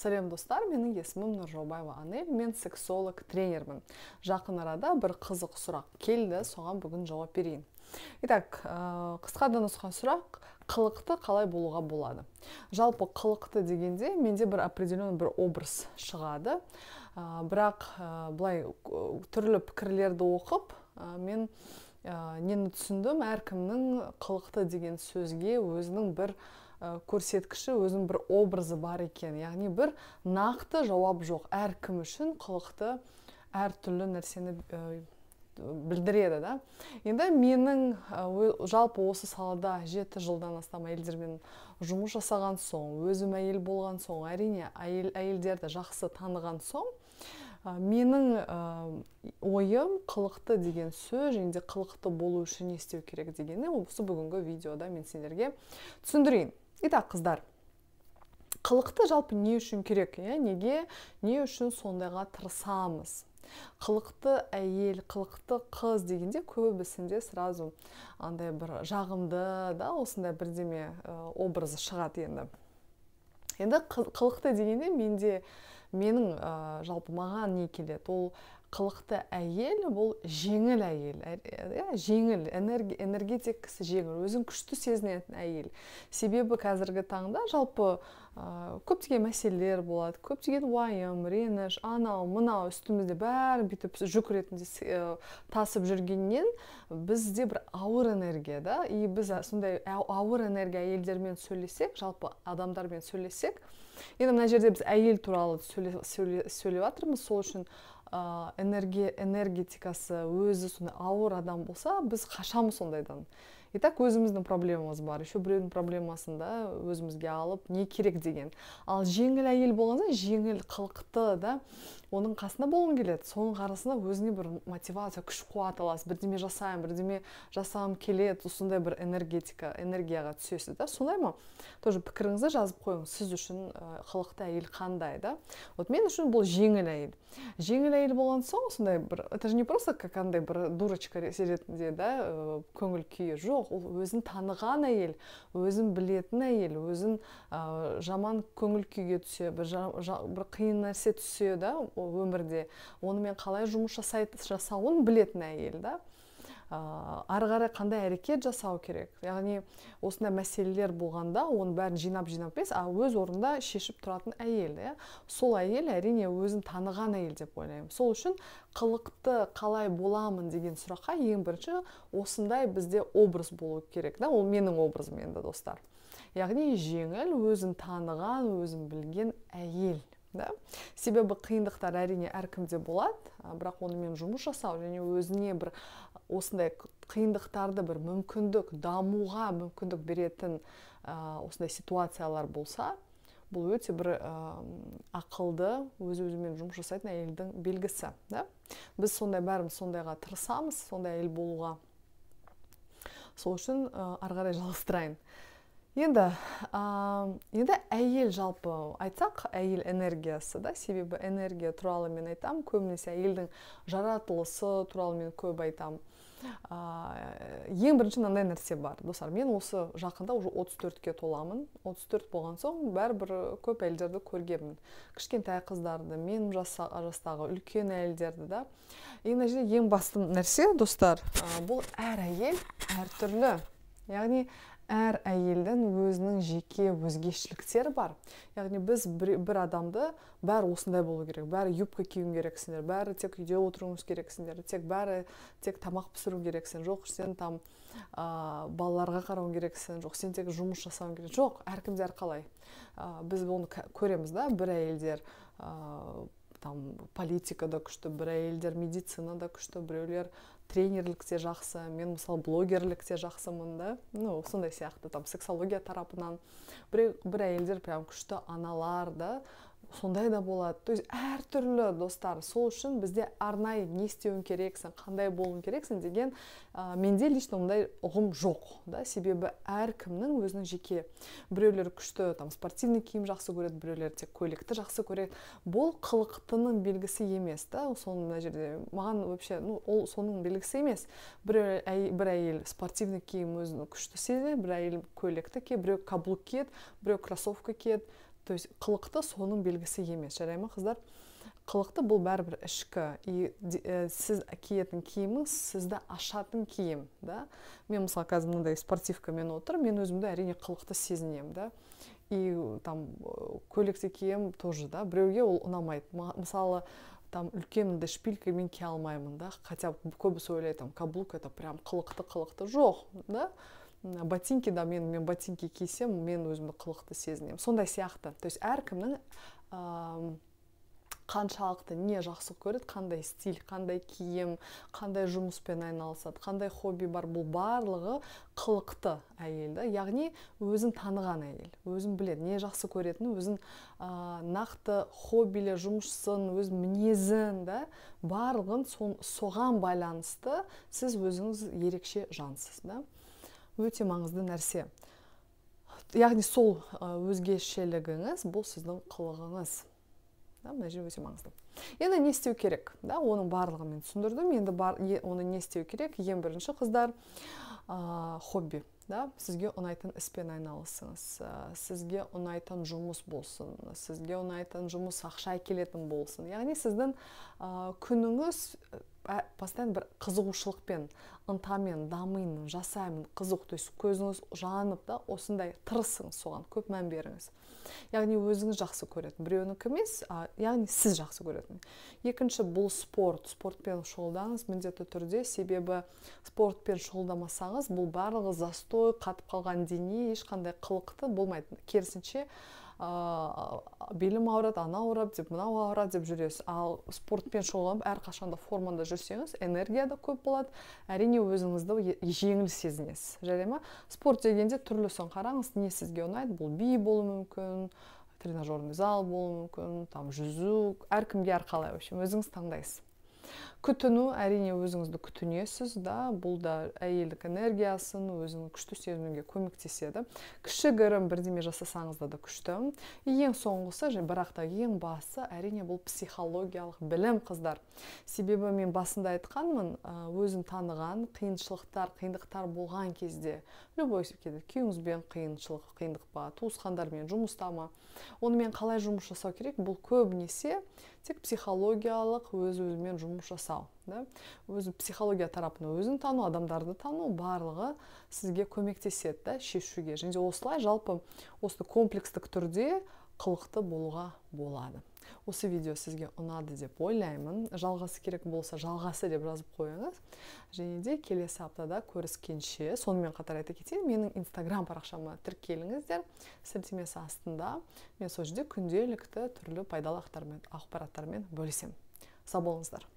Сәлем достар, менің есімім Нұржаубаева Анель, мен сексолог тренермін. Жақын арада бір қызық сұрақ келді, соған бүгін жауап берейін. Итак, қысқа да нұсқа сұрақ, қылықты қалай болуға болады? Жалпы қылықты дегенде менде бір определенный бір образ шығады. Бірақ былай түрлі пікірлерді оқып, мен нені түсіндім, әркімнің қылықты деген сөзге өзінің бір көрсеткіші, өзінің бір образы бар екен. Яғни бір нақты жауап жоқ. Әркім үшін қылықты әртүрлі нәрсені білдіреді. Да? Енді менің жалпы осы салада 7 жылдан астам әйелдермен жұмыс жасаған соң, өзім әйел болған соң, әрине әйелдерді жақсы таныған соң, менің ойым қылықты деген сөз, және қылықты болу үшін не істеу керек дегені, осы бүгінгі видеода мен сендерге түсіндірейін. Итак, қыздар, қылықты жалпы не үшін керек? Неге, не үшін сондайға тырысамыз? Қылықты әйел, қылықты қыз дегенде көбісінде сразу андай бір жағымды, да, осындай бірдеме образы шығады енді. Енді қылықты дегенде менің жалпы маған не келеді? Ол қылықты әйел, бұл жеңіл әйел, жеңіл, энергетикасы жеңіл, өзін күшті сезінетін әйел. Себебі қазіргі таңда жалпы көптеген мәселелер болады, көптеген уайым, реніш, анау, мынау үстімізде бәрі бүйтіп жүк ретінде тасып жүргеннен бізде бір ауыр энергия, да, и біз сондай ауыр энергия әйелдермен сөйлесек, жалпы адамдармен сөйлесек, енді мына жерде біз әйел туралы сөйлеп жатырмыз, сол үшін энергетикасы өзі сондай ауыр адам болса, біз қашамыз сондайдан. И так өзіміздің проблемамыз бар, еще біреудің проблемасын да өзімізге алып, не керек деген. Ал жеңіл әйел болғанда, жеңіл қылықты, да, оның қасында болғың келеді. Соның қарасында өзіне бір мотивация, күш қуат аласыз, бірдеме жасаймын, бірдеме жасағым келеді, сондай бір энергияға түсесіз, да. Сондай ма? Тоже пікіріңізді жазып қойыңыз, сіз үшін қылықты әйел қандай, да? Вот мен үшін бұл жеңіл әйел. Жеңіл әйел болған соң, сондай бір, это же не просто как андай бір дурочка ретінде, да, көңіл күйі жоқ, ол өзін таныған әйел, өзін білетін әйел, өзін жаман көңіл күйге түсе, бір қиын нәрсе түсе, да, өмірде, онымен қалай жұмыс жасауын білетін әйел, да. Ары қарай қандай әрекет жасау керек. Яғни осындай мәселелер болғанда, оның бәрін жинап емес, өз орында шешіп тұратын әйел. Сол әйел әрине өзін таныған әйел деп ойлаймын. Сол үшін қылықты қалай боламын деген сұраққа ең бірінші осындай бізде образ болу керек. Ол менің образым енді, достар. Яғни жеңіл, өзін таныған, өзін білген әйел. Себебі қиындықтар әрине әркімде болады, бірақ онымен жұмыс жасау және өзіне бір осындай қиындықтарды бір мүмкіндік, дамуға мүмкіндік беретін осындай ситуациялар болса, бұл өте бір ақылды, өзімен жұмыс жасайтын әйелдің белгісі. Біз бәріміз сондайға тырысамыз, сондай әйел болуға. Сол үшін ары қарай жалғастырайын. Енді әйел жалпы айтсақ, әйел энергиясы, да, себебі энергия туралы мен айтам, көбінесе әйелдің жаратылысы туралы мен көп айтам. Ең бірінші мынандай нәрсе бар, достар, мен осы жақында уже 34-ке толамын. 34 болған соң бәрібір көп әйелдерді көргенмін. Кішкентай қыздарды, менің жастағы үлкен әйелдерді, да. Ең басты нәрсе, достар, бұл әр әйел әртүрлі. Яғни әр әйелдің өзінің жеке өзгешіліктері бар. Яғни біз бір адамды бәрі осындай болу керек, бәрі юбка киюің керексіңдер, бәрі тек үйде отыруыңыз керексіңдер, тек тамақ пісіру керексің, жоқ, сен там балаларға қарауың керексің, жоқ, сен тек жұмыс жасауың керек. Жоқ, әркімде әрқалай. Біз оны көреміз, да, бір әйелдер политикада күшті, бір әйелдер медицинада күшті, біреулер тренерлікте жақсы, мен мысалы блогерлікте жақсымын, да, сондай сияқты, сексология тарапынан, бір әйелдер прям күшті аналар, да, сондай да болады. То есть әртүрлі, достар. Сол үшін бізде арнайы не істеуің керексің, қандай болуың керексің деген менде лично ондай ұғым жоқ, да, себебі әркімнің өзінің жеке. Біреулер күшті спортивный киім жақсы көреді, біреулер тек көйлекті жақсы көреді. Бұл қылықтының белгісі емес, да, соның мына жерде маған вообще, ол соның белгісі емес. Бір әйел спортивный киім өзін күшті сезінеді, бір әйел көйлекті киеді, біреу каблук киеді, біреу кроссовка киеді. то есть қылықты соның белгісі емес, жарай ма қыздар? Қылықты бұл бәрібір ішкі, сіз киетін киіміңіз сізді ашатын киім, да? Мен мысалы қазір мынандай спортивкамен отыр, мен өзімді әрине қылықты сезінемін, да? И там көйлекте кием тоже, да? Біреуге ол ұнамайды. Мысалы, там үлкенді шпилькамен кие алмаймын, да? Хотя көбісі ойлайды, там каблук это прям қылықты жоқ, да? Ботинки, да, мен ботинки кисем, мен өзімді қылықты сезінемін. Сондай сияқты. То есть әркімнің қаншалықты не жақсы көреді, қандай стиль, қандай киім, қандай жұмыспен айналысады, қандай хобби бар, бұл барлығы қылықты әйел, да? Яғни өзін таныған әйел, өзін біледі, не жақсы көретінін, өзін нақты хоббилі жұмысын, өз мінезін, да? Барлығын соған байланысты сіз өзіңіз ерекше жансыз, да? Өте маңызды нәрсе. Яғни сол өзгешелігіңіз бұл сіздің қылығыңыз. Мына жер өте маңызды. Енді не істеу керек? Оның барлығын мен түсіндірдім. Енді оны не істеу керек? Ең бірінші, қыздар, хобби. Сізге ұнайтын іспен айналысыңыз. Сізге ұнайтын жұмыс болсын. Сізге ұнайтын жұмыс ақша әкелетін болсын. Яғни сіздің күніңіз постоянно бір қызығушылықпен, ынтамен, дамимын, жасаймын, қызық, то есть көзіңіз жанып, да, осындай тырысыңыз соған, көп мән беріңіз. Яғни өзіңіз жақсы көретін, біреуінікі емес, яғни сіз жақсы көретін. Екінші, бұл спортпен шұғылдаңыз міндетті түрде, себебі спортпен шұғылдамасаңыз, бұл барлығы застой, қатып қалған дене, ешқандай қылықты болмайды. Керісінше, белім ауырады, ана ауырады деп, мынау ауырады деп жүресіз. Ал спортпен шұғылданып, әрқашанда формада жүрсеңіз, энергия да көп болады, әрине өзіңізді жеңіл сезінесіз. Жарай ма? Спорт дегенде түрлісін қараңыз, не сізге ұнайды, бұл би болуы мүмкін, тренажерный зал болуы мүмкін, там жүзу, әркімге әрқалай, өзіңіз таңдайсыз. Күтіну, әрине өзіңізді күтінесіз, да, бұл да әйелдік энергиясын, өзіңіз күшті сезінуге көмектеседі. Кішігірім бірдеме жасасаңыз да күшті. Ең соңғысы, бірақ та ең басы, әрине бұл психологиялық білім, қыздар. Себебі мен басында айтқанмын, өзін таныған, қиындықтар болған кезде, любой кезде, күйіңізбен қиындық ба, туысқандармен жұмыста ма, онымен қалай жұмыс жасау керек, бұл көбінесе тек психологиялық өз-өзімен жұмыс жасау. Өзі психология тарапына өзін тану, адамдарды тану, барлығы сізге көмектеседі шешуге. Және осылай жалпы осы комплекстік түрде қылықты болуға болады. Осы видео сізге ұнады деп ойлаймын. Жалғасы керек болса, жалғасы деп жазып қойыңыз. Және де келесі аптада көріскенше, сонымен қатар айта кетейін, менің Instagram парақшама тіркеліңіздер, сілтемесі астында. Мен сол жерде күнделікті түрлі пайдалы ақпараттармен бөлісемін. Сау болыңыздар.